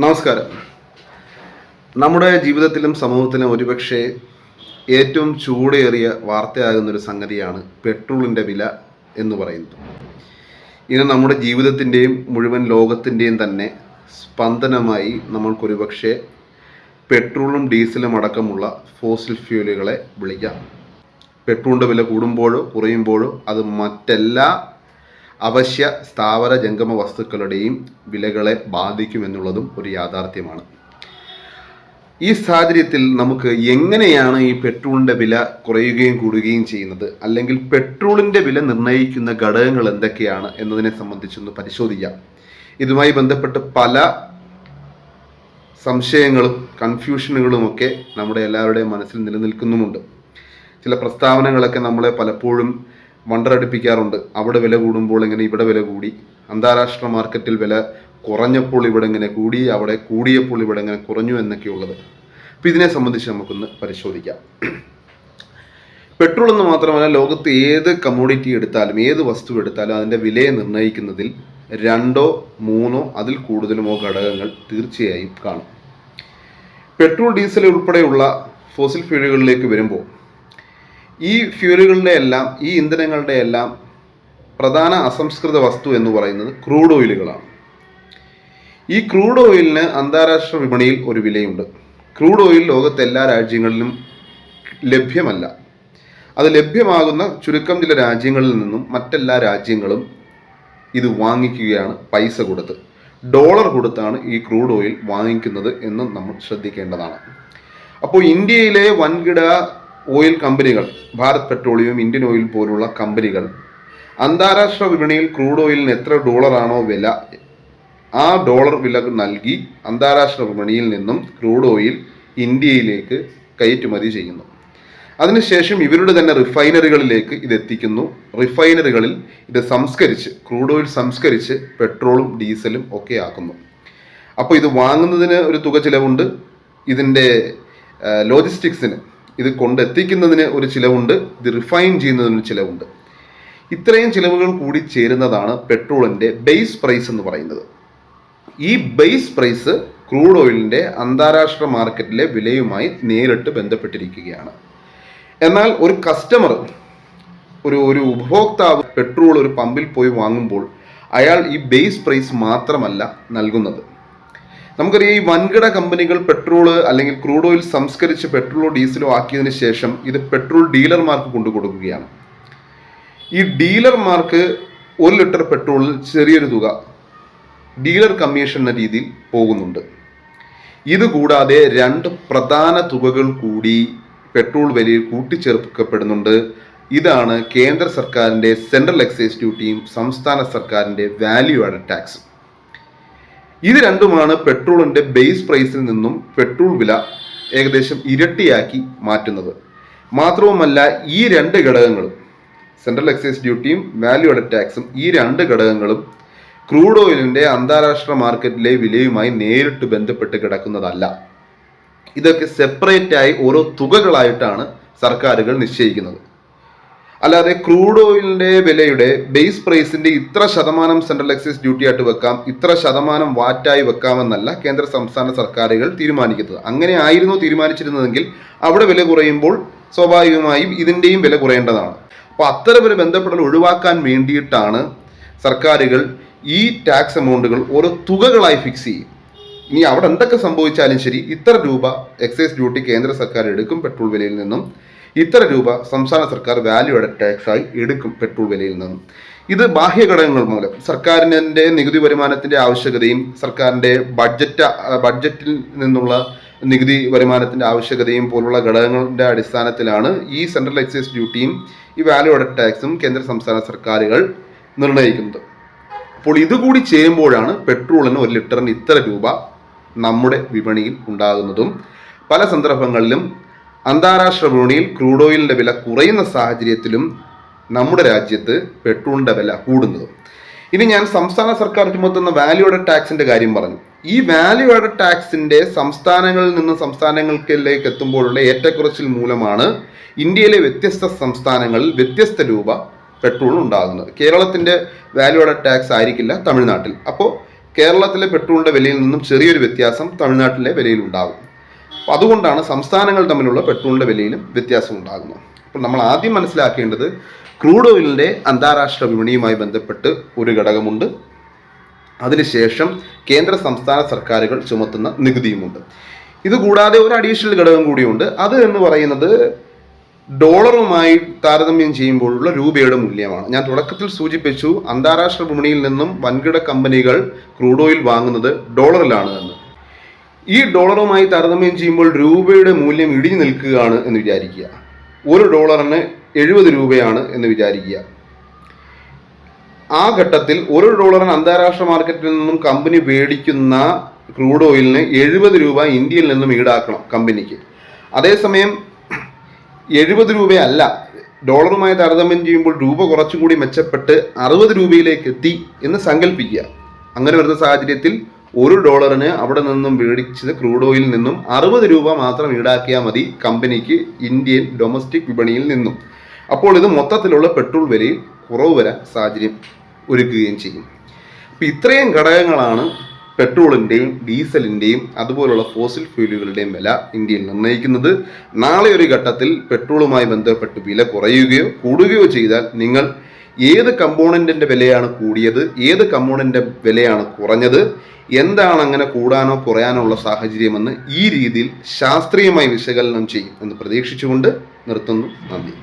നമസ്കാരം. നമ്മുടെ ജീവിതത്തിലും സമൂഹത്തിലും ഒരുപക്ഷെ ഏറ്റവും ചൂടേറിയ വാർത്തയാകുന്നൊരു സംഗതിയാണ് പെട്രോളിൻ്റെ വില എന്ന് പറയുന്നത്. ഇത് നമ്മുടെ ജീവിതത്തിൻ്റെയും മുഴുവൻ ലോകത്തിൻ്റെയും തന്നെ സ്പന്ദനമായി നമ്മൾക്കൊരുപക്ഷെ പെട്രോളും ഡീസലും അടക്കമുള്ള ഫോസിൽ ഫ്യൂലുകളെ വിളിക്കാം. പെട്രോളിൻ്റെ വില കൂടുമ്പോഴോ കുറയുമ്പോഴോ അത് മറ്റെല്ലാ അവശ്യ സ്ഥാവര ജംഗമ വസ്തുക്കളുടെയും വിലകളെ ബാധിക്കുമെന്നുള്ളതും ഒരു യാഥാർത്ഥ്യമാണ്. ഈ സാഹചര്യത്തിൽ നമുക്ക് എങ്ങനെയാണ് ഈ പെട്രോളിൻ്റെ വില കുറയുകയും കൂടുകയും ചെയ്യുന്നത്, അല്ലെങ്കിൽ പെട്രോളിൻ്റെ വില നിർണ്ണയിക്കുന്ന ഘടകങ്ങൾ എന്തൊക്കെയാണ് എന്നതിനെ സംബന്ധിച്ചൊന്ന് പരിശോധിക്കാം. ഇതുമായി ബന്ധപ്പെട്ട് പല സംശയങ്ങളും കൺഫ്യൂഷനുകളുമൊക്കെ നമ്മുടെ എല്ലാവരുടെയും മനസ്സിൽ നിലനിൽക്കുന്നുമുണ്ട്. ചില പ്രസ്താവനകളൊക്കെ നമ്മളെ പലപ്പോഴും വണ്ടറടിപ്പിക്കാറുണ്ട്. അവിടെ വില കൂടുമ്പോൾ എങ്ങനെ ഇവിടെ വില കൂടി, അന്താരാഷ്ട്ര മാർക്കറ്റിൽ വില കുറഞ്ഞപ്പോൾ ഇവിടെ എങ്ങനെ കൂടി, അവിടെ കൂടിയപ്പോൾ ഇവിടെ എങ്ങനെ കുറഞ്ഞു എന്നൊക്കെയുള്ളത്. അപ്പോൾ ഇതിനെ സംബന്ധിച്ച് നമുക്കൊന്ന് പരിശോധിക്കാം. പെട്രോൾ എന്ന് മാത്രമല്ല, ലോകത്ത് ഏത് കമ്മോഡിറ്റി എടുത്താലും ഏത് വസ്തു എടുത്താലും അതിൻ്റെ വിലയെ നിർണ്ണയിക്കുന്നതിൽ 2, 3 അതിൽ കൂടുതലുമോ ഘടകങ്ങൾ തീർച്ചയായും കാണും. പെട്രോൾ, ഡീസൽ ഉൾപ്പെടെയുള്ള ഫോസിൽ ഫ്യൂലുകളിലേക്ക് വരുമ്പോൾ ഈ ഫ്യൂലുകളുടെ എല്ലാം, ഈ ഇന്ധനങ്ങളുടെ എല്ലാം പ്രധാന അസംസ്കൃത വസ്തു എന്ന് പറയുന്നത് ക്രൂഡ് ഓയിലുകളാണ്. ഈ ക്രൂഡ് ഓയിലിന് അന്താരാഷ്ട്ര വിപണിയിൽ ഒരു വിലയുണ്ട്. ക്രൂഡ് ഓയിൽ ലോകത്തെ എല്ലാ രാജ്യങ്ങളിലും ലഭ്യമല്ല. അത് ലഭ്യമാകുന്ന ചുരുക്കം ചില രാജ്യങ്ങളിൽ നിന്നും മറ്റെല്ലാ രാജ്യങ്ങളും ഇത് വാങ്ങിക്കുകയാണ് പൈസ കൊടുത്ത്. ഡോളർ കൊടുത്താണ് ഈ ക്രൂഡ് ഓയിൽ വാങ്ങിക്കുന്നത് എന്ന് നമ്മൾ ശ്രദ്ധിക്കേണ്ടതാണ്. അപ്പോൾ ഇന്ത്യയിലെ വൻകിട ഓയിൽ കമ്പനികൾ, ഭാരത് പെട്രോളിയം, ഇന്ത്യൻ ഓയിൽ പോലുള്ള കമ്പനികൾ അന്താരാഷ്ട്ര വിപണിയിൽ ക്രൂഡ് ഓയിലിന് എത്ര ഡോളറാണോ വില, ആ ഡോളർ വില നൽകി അന്താരാഷ്ട്ര വിപണിയിൽ നിന്നും ക്രൂഡ് ഓയിൽ ഇന്ത്യയിലേക്ക് കയറ്റുമതി ചെയ്യുന്നു. അതിനുശേഷം ഇവരുടെ തന്നെ റിഫൈനറികളിലേക്ക് ഇത് എത്തിക്കുന്നു. റിഫൈനറികളിൽ ഇത് സംസ്കരിച്ച്, ക്രൂഡ് ഓയിൽ സംസ്കരിച്ച് പെട്രോളും ഡീസലും ഒക്കെ ആക്കുന്നു. അപ്പോൾ ഇത് വാങ്ങുന്നതിന് ഒരു തുക ചിലവുണ്ട്, ഇതിൻ്റെ ലോജിസ്റ്റിക്സിന്, ഇത് കൊണ്ടെത്തിക്കുന്നതിന് ഒരു ചിലവുണ്ട്, ഇത് റിഫൈൻ ചെയ്യുന്നതിന് ചിലവുണ്ട്. ഇത്രയും ചിലവുകൾ കൂടി ചേരുന്നതാണ് പെട്രോളിൻ്റെ ബേസ് പ്രൈസ് എന്ന് പറയുന്നത്. ഈ ബേസ് പ്രൈസ് ക്രൂഡ് ഓയിലിൻ്റെ അന്താരാഷ്ട്ര മാർക്കറ്റിലെ വിലയുമായി നേരിട്ട് ബന്ധപ്പെട്ടിരിക്കുകയാണ്. എന്നാൽ ഒരു കസ്റ്റമർ, ഒരു ഉപഭോക്താവ് പെട്രോൾ ഒരു പമ്പിൽ പോയി വാങ്ങുമ്പോൾ അയാൾ ഈ ബേസ് പ്രൈസ് മാത്രമല്ല നൽകുന്നത്. നമുക്കറിയാം, ഈ വൻകിട കമ്പനികൾ പെട്രോൾ അല്ലെങ്കിൽ ക്രൂഡ് ഓയിൽ സംസ്കരിച്ച് പെട്രോളോ ഡീസലോ ആക്കിയതിന് ശേഷം ഇത് പെട്രോൾ ഡീലർമാർക്ക് കൊണ്ടു കൊടുക്കുകയാണ്. ഈ ഡീലർമാർക്ക് 1 ലിറ്റർ പെട്രോളിൽ ചെറിയൊരു തുക ഡീലർ കമ്മീഷൻ എന്ന രീതിയിൽ പോകുന്നുണ്ട്. ഇതുകൂടാതെ 2 പ്രധാന തുകകൾ കൂടി പെട്രോൾ വിലയിൽ കൂട്ടിച്ചേർക്കപ്പെടുന്നുണ്ട്. ഇതാണ് കേന്ദ്ര സർക്കാരിൻ്റെ സെൻട്രൽ എക്സൈസ് ഡ്യൂട്ടിയും സംസ്ഥാന സർക്കാരിൻ്റെ വാല്യൂ ആഡഡ് ടാക്സും. ഇത് രണ്ടുമാണ് പെട്രോളിൻ്റെ ബേസ് പ്രൈസിൽ നിന്നും പെട്രോൾ വില ഏകദേശം ഇരട്ടിയാക്കി മാറ്റുന്നത്. മാത്രവുമല്ല, ഈ 2 ഘടകങ്ങളും, സെൻട്രൽ എക്സൈസ് ഡ്യൂട്ടിയും വാല്യൂ ആഡഡ് ടാക്സും, ഈ 2 ഘടകങ്ങളും ക്രൂഡ് ഓയിലിൻ്റെ അന്താരാഷ്ട്ര മാർക്കറ്റിലെ വിലയുമായി നേരിട്ട് ബന്ധപ്പെട്ട് കിടക്കുന്നതല്ല. ഇതൊക്കെ സെപ്പറേറ്റായി ഓരോ തുകകളായിട്ടാണ് സർക്കാരുകൾ നിശ്ചയിക്കുന്നത്. അല്ലാതെ ക്രൂഡ് ഓയിലിൻ്റെ വിലയുടെ ബേസ് പ്രൈസിൻ്റെ ഇത്ര ശതമാനം സെൻട്രൽ എക്സൈസ് ഡ്യൂട്ടി ആയിട്ട് വെക്കാം, ഇത്ര ശതമാനം വാറ്റായി വെക്കാമെന്നല്ല കേന്ദ്ര സംസ്ഥാന സർക്കാരുകൾ തീരുമാനിക്കുന്നത്. അങ്ങനെ ആയിരുന്നു തീരുമാനിച്ചിരുന്നതെങ്കിൽ അവിടെ വില കുറയുമ്പോൾ സ്വാഭാവികമായും ഇതിൻ്റെയും വില കുറയേണ്ടതാണ്. അപ്പോൾ അത്തരമൊരു ബന്ധപ്പെടൽ ഒഴിവാക്കാൻ വേണ്ടിയിട്ടാണ് സർക്കാരുകൾ ഈ ടാക്സ് എമൗണ്ടുകൾ ഓരോ തുകകളായി ഫിക്സ് ചെയ്യും. ഇനി അവിടെ എന്തൊക്കെ സംഭവിച്ചാലും ശരി, ഇത്ര രൂപ എക്സൈസ് ഡ്യൂട്ടി കേന്ദ്ര സർക്കാർ എടുക്കും പെട്രോൾ വിലയിൽ നിന്നും, ഇത്ര രൂപ സംസ്ഥാന സർക്കാർ വാല്യൂ ആഡഡ് ടാക്സായി എടുക്കും പെട്രോൾ വിലയിൽ നിന്നും. ഇത് ബാഹ്യഘടകങ്ങൾ മൂലം സർക്കാരിൻ്റെ നികുതി വരുമാനത്തിൻ്റെ ആവശ്യകതയും സർക്കാരിൻ്റെ ബഡ്ജറ്റിൽ നിന്നുള്ള നികുതി വരുമാനത്തിൻ്റെ ആവശ്യകതയും പോലുള്ള ഘടകങ്ങളുടെ അടിസ്ഥാനത്തിലാണ് ഈ സെൻട്രൽ എക്സൈസ് ഡ്യൂട്ടിയും ഈ വാല്യൂ ആഡഡ് ടാക്സും കേന്ദ്ര സംസ്ഥാന സർക്കാരുകൾ നിർണ്ണയിക്കുന്നത്. അപ്പോൾ ഇതുകൂടി ചേരുമ്പോഴാണ് പെട്രോളിന് 1 ലിറ്ററിന് ഇത്ര രൂപ നമ്മുടെ വിപണിയിൽ ഉണ്ടാകുന്നതും പല സന്ദർഭങ്ങളിലും അന്താരാഷ്ട്ര വിപണിയിൽ ക്രൂഡ് ഓയിലിൻ്റെ വില കുറയുന്ന സാഹചര്യത്തിലും നമ്മുടെ രാജ്യത്ത് പെട്രോളിൻ്റെ വില കൂടുന്നതും. ഇനി ഞാൻ സംസ്ഥാന സർക്കാർ ചുമത്തുന്ന വാല്യൂ ആഡഡ് ടാക്സിൻ്റെ കാര്യം പറഞ്ഞു. ഈ വാല്യൂ ആഡഡ് ടാക്സിൻ്റെ സംസ്ഥാനങ്ങളിൽ നിന്ന് സംസ്ഥാനങ്ങളിലേക്ക് എത്തുമ്പോഴുള്ള ഏറ്റക്കുറച്ചിൽ മൂലമാണ് ഇന്ത്യയിലെ വ്യത്യസ്ത സംസ്ഥാനങ്ങളിൽ വ്യത്യസ്ത രൂപ പെട്രോൾ ഉണ്ടാകുന്നത്. കേരളത്തിൻ്റെ വാല്യൂ ആഡഡ് ടാക്സ് ആയിരിക്കില്ല തമിഴ്നാട്ടിൽ. അപ്പോൾ കേരളത്തിലെ പെട്രോളിൻ്റെ വിലയിൽ നിന്നും ചെറിയൊരു വ്യത്യാസം തമിഴ്നാട്ടിലെ വിലയിൽ ഉണ്ടാകും. അപ്പോൾ അതുകൊണ്ടാണ് സംസ്ഥാനങ്ങൾ തമ്മിലുള്ള പെട്രോളിൻ്റെ വിലയിലും വ്യത്യാസം ഉണ്ടാകുന്നത്. അപ്പോൾ നമ്മൾ ആദ്യം മനസ്സിലാക്കേണ്ടത് ക്രൂഡ് ഓയിലിൻ്റെ അന്താരാഷ്ട്ര വിപണിയുമായി ബന്ധപ്പെട്ട് ഒരു ഘടകമുണ്ട്. അതിനുശേഷം കേന്ദ്ര സംസ്ഥാന സർക്കാരുകൾ ചുമത്തുന്ന നികുതിയുമുണ്ട്. ഇതുകൂടാതെ ഒരു അഡീഷണൽ ഘടകം കൂടിയുണ്ട്. അത് എന്ന് പറയുന്നത് ഡോളറുമായി താരതമ്യം ചെയ്യുമ്പോഴുള്ള രൂപയുടെ മൂല്യമാണ്. ഞാൻ തുടക്കത്തിൽ സൂചിപ്പിച്ചു അന്താരാഷ്ട്ര വിപണിയിൽ നിന്നും വൻകിട കമ്പനികൾ ക്രൂഡ് ഓയിൽ വാങ്ങുന്നത് ഡോളറിലാണ് എന്ന്. ഈ ഡോളറുമായി താരതമ്യം ചെയ്യുമ്പോൾ രൂപയുടെ മൂല്യം ഇടിഞ്ഞു നിൽക്കുകയാണ് എന്ന് വിചാരിക്കുക. ഒരു ഡോളറിന് 70 രൂപയാണ് എന്ന് വിചാരിക്കുക. ആ ഘട്ടത്തിൽ ഒരു ഡോളറിന് അന്താരാഷ്ട്ര മാർക്കറ്റിൽ നിന്നും കമ്പനി മേടിക്കുന്ന ക്രൂഡ് ഓയിലിന് 70 രൂപ ഇന്ത്യയിൽ നിന്നും ഈടാക്കണം കമ്പനിക്ക്. അതേസമയം 70 രൂപയല്ല, ഡോളറുമായി താരതമ്യം ചെയ്യുമ്പോൾ രൂപ കുറച്ചും കൂടി മെച്ചപ്പെട്ട് 60 രൂപയിലേക്ക് എത്തി എന്ന് സങ്കല്പിക്കുക. അങ്ങനെ വരുന്ന സാഹചര്യത്തിൽ ഒരു ഡോളറിന് അവിടെ നിന്നും മേടിച്ചത് ക്രൂഡ് ഓയിലിൽ നിന്നും 60 രൂപ മാത്രം ഈടാക്കിയാൽ മതി കമ്പനിക്ക് ഇന്ത്യൻ ഡൊമസ്റ്റിക് വിപണിയിൽ നിന്നും. അപ്പോൾ ഇത് മൊത്തത്തിലുള്ള പെട്രോൾ വിലയിൽ കുറവ് വരാൻ സാഹചര്യം ഒരുക്കുകയും ചെയ്യും. അപ്പോൾ ഇത്രയും ഘടകങ്ങളാണ് പെട്രോളിൻ്റെയും ഡീസലിൻ്റെയും അതുപോലുള്ള ഫോസിൽ ഫ്യൂലുകളുടെയും വില ഇന്ത്യയിൽ നിർണ്ണയിക്കുന്നത്. നാളെ ഒരു ഘട്ടത്തിൽ പെട്രോളുമായി ബന്ധപ്പെട്ട് വില കുറയുകയോ കൂടുകയോ ചെയ്താൽ നിങ്ങൾ ഏത് കമ്പോണൻറ്റിൻ്റെ വിലയാണ് കൂടിയത്, ഏത് കമ്പോണൻ്റെ വിലയാണ് കുറഞ്ഞത്, എന്താണ് അങ്ങനെ കൂടാനോ കുറയാനോ ഉള്ള സാഹചര്യമെന്ന് ഈ രീതിയിൽ ശാസ്ത്രീയമായി വിശകലനം ചെയ്യും എന്ന് പ്രതീക്ഷിച്ചുകൊണ്ട് നിർത്തുന്നു. നന്ദി.